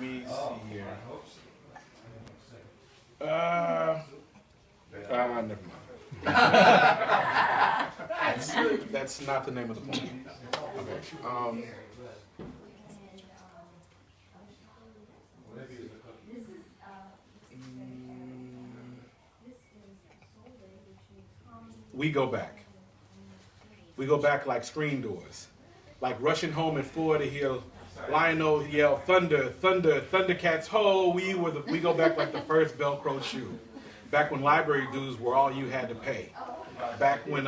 me see here. Never mind. That's not the name of the poem. Okay. We go back. We go back like screen doors. Like rushing home at 4 to hear Lionel yell, thunder, thunder, Thundercats, ho! We go back like the first Velcro shoe. Back when library dues were all you had to pay. Back when,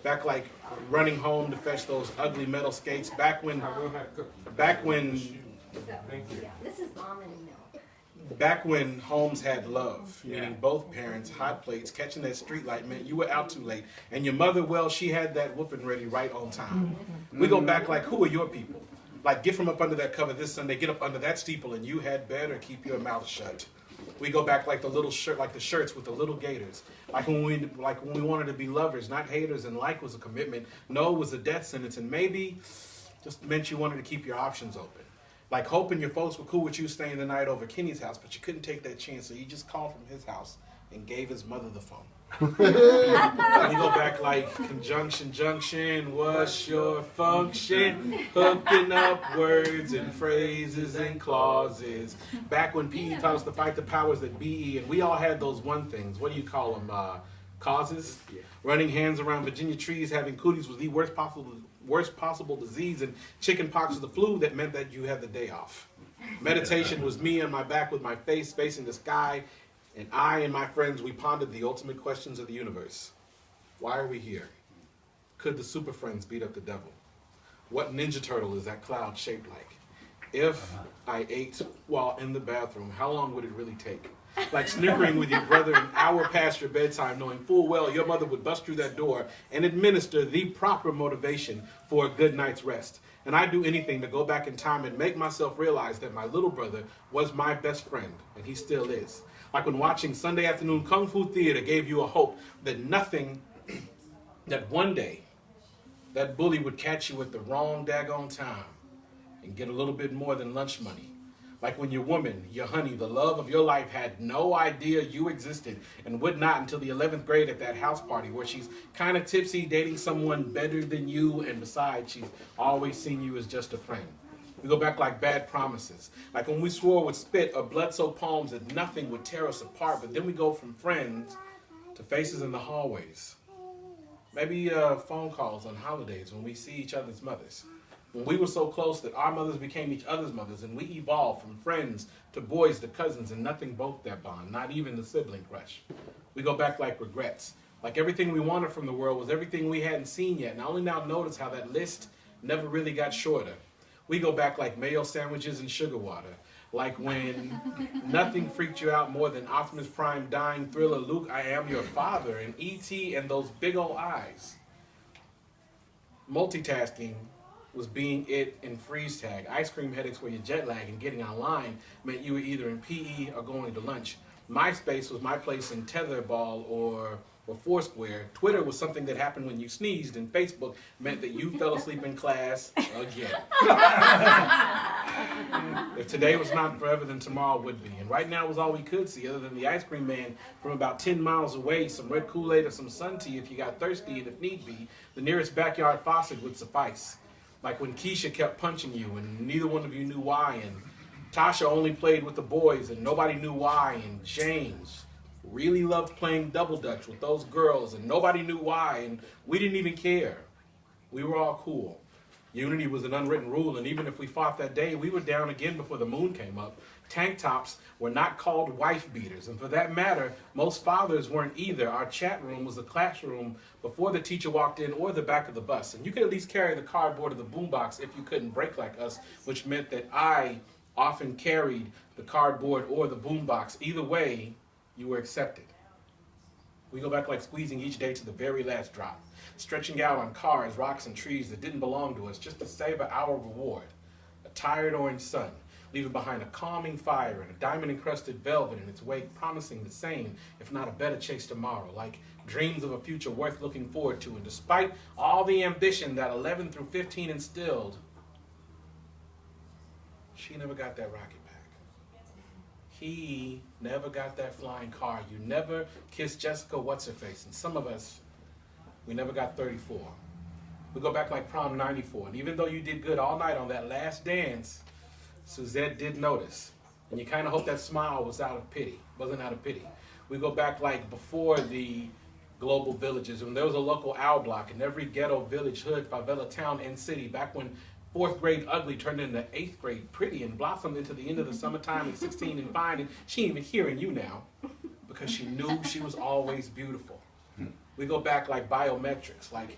back like running home to fetch those ugly metal skates. Back when, This is almond milk. back when homes had love, meaning both parents, hot plates, catching that street light meant you were out too late. And your mother, well, she had that whooping ready right on time. We go back like, who are your people? Like, get from up under that cover this Sunday, get up under that steeple, and you had better keep your mouth shut. We go back like the little shirt, like the shirts with the little gators. Like when we wanted to be lovers, not haters, and like was a commitment. No was a death sentence, and maybe just meant you wanted to keep your options open. Like hoping your folks were cool with you staying the night over Kenny's house, but you couldn't take that chance, so you just called from his house and gave his mother the phone. We go back like conjunction, junction, what's your function? Hooking up words and phrases and clauses. Back when PE taught us to fight the powers that be, and we all had those one things. What do you call them? Causes? Running hands around Virginia trees, having cooties was the worst possible disease, and chicken pox was the flu that meant that you had the day off. Meditation was me on my back with my face facing the sky, and I and my friends, we pondered the ultimate questions of the universe. Why are we here? Could the super friends beat up the devil? What Ninja Turtle is that cloud shaped like? If I ate while in the bathroom, how long would it really take? Like snickering with your brother an hour past your bedtime, knowing full well your mother would bust through that door and administer the proper motivation for a good night's rest. And I'd do anything to go back in time and make myself realize that my little brother was my best friend, and he still is. Like when watching Sunday afternoon Kung Fu Theater gave you a hope that that one day, that bully would catch you at the wrong daggone time and get a little bit more than lunch money. Like when your woman, your honey, the love of your life had no idea you existed and would not until the 11th grade at that house party where she's kind of tipsy, dating someone better than you, and besides, she's always seen you as just a friend. We go back like bad promises. Like when we swore with spit or blood-soaked palms that nothing would tear us apart, but then we go from friends to faces in the hallways. Maybe phone calls on holidays when we see each other's mothers. When we were so close that our mothers became each other's mothers, and we evolved from friends to boys to cousins, and nothing broke that bond, not even the sibling crush. We go back like regrets. Like everything we wanted from the world was everything we hadn't seen yet, and I only now notice how that list never really got shorter. We go back like mayo sandwiches and sugar water. Like when nothing freaked you out more than Optimus Prime dying thriller, Luke, I am your father, and E.T. and those big old eyes. Multitasking was being it in freeze tag. Ice cream headaches were your jet lag, and getting online meant you were either in PE or going to lunch. MySpace was my place in tetherball or Foursquare. Twitter was something that happened when you sneezed, and Facebook meant that you fell asleep in class again. If today was not forever, then tomorrow would be. And right now was all we could see, other than the ice cream man from about 10 miles away, some red Kool-Aid or some sun tea if you got thirsty, and if need be, the nearest backyard faucet would suffice. Like when Keisha kept punching you, and neither one of you knew why, and Tasha only played with the boys, and nobody knew why, and James really loved playing double dutch with those girls, and nobody knew why, and we didn't even care. We were all cool. Unity was an unwritten rule, and even if we fought that day, we were down again before the moon came up. Tank tops were not called wife beaters, and for that matter, most fathers weren't either. Our chat room was the classroom before the teacher walked in or the back of the bus, and you could at least carry the cardboard of the boombox if you couldn't break like us, which meant that I often carried the cardboard or the boombox. Either way, you were accepted. We go back like squeezing each day to the very last drop, stretching out on cars, rocks, and trees that didn't belong to us just to savor our reward. A tired orange sun, leaving behind a calming fire and a diamond-encrusted velvet in its wake, promising the same, if not a better chase tomorrow, like dreams of a future worth looking forward to. And despite all the ambition that 11 through 15 instilled, She never got that rocket pack. He never got that flying car. You never kissed Jessica What's-Her-Face. And some of us, we never got 34. We go back like prom 94. And even though you did good all night on that last dance, Suzette did notice. And you kind of hope that smile was out of pity. Wasn't out of pity. We go back like before the global villages, when there was a local owl block in every ghetto, village, hood, favela, town, and city, back when 4th grade ugly turned into 8th grade pretty and blossomed into the end of the summertime and 16 and fine, and she ain't even hearing you now because she knew she was always beautiful. We go back like biometrics, like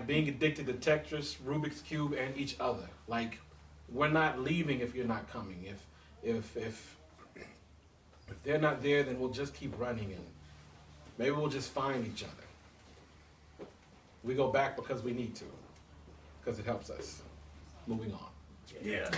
being addicted to Tetris, Rubik's Cube, and each other. Like, we're not leaving if you're not coming. If they're not there, then we'll just keep running, and maybe we'll just find each other. We go back because we need to, because it helps us. Moving on. Yeah.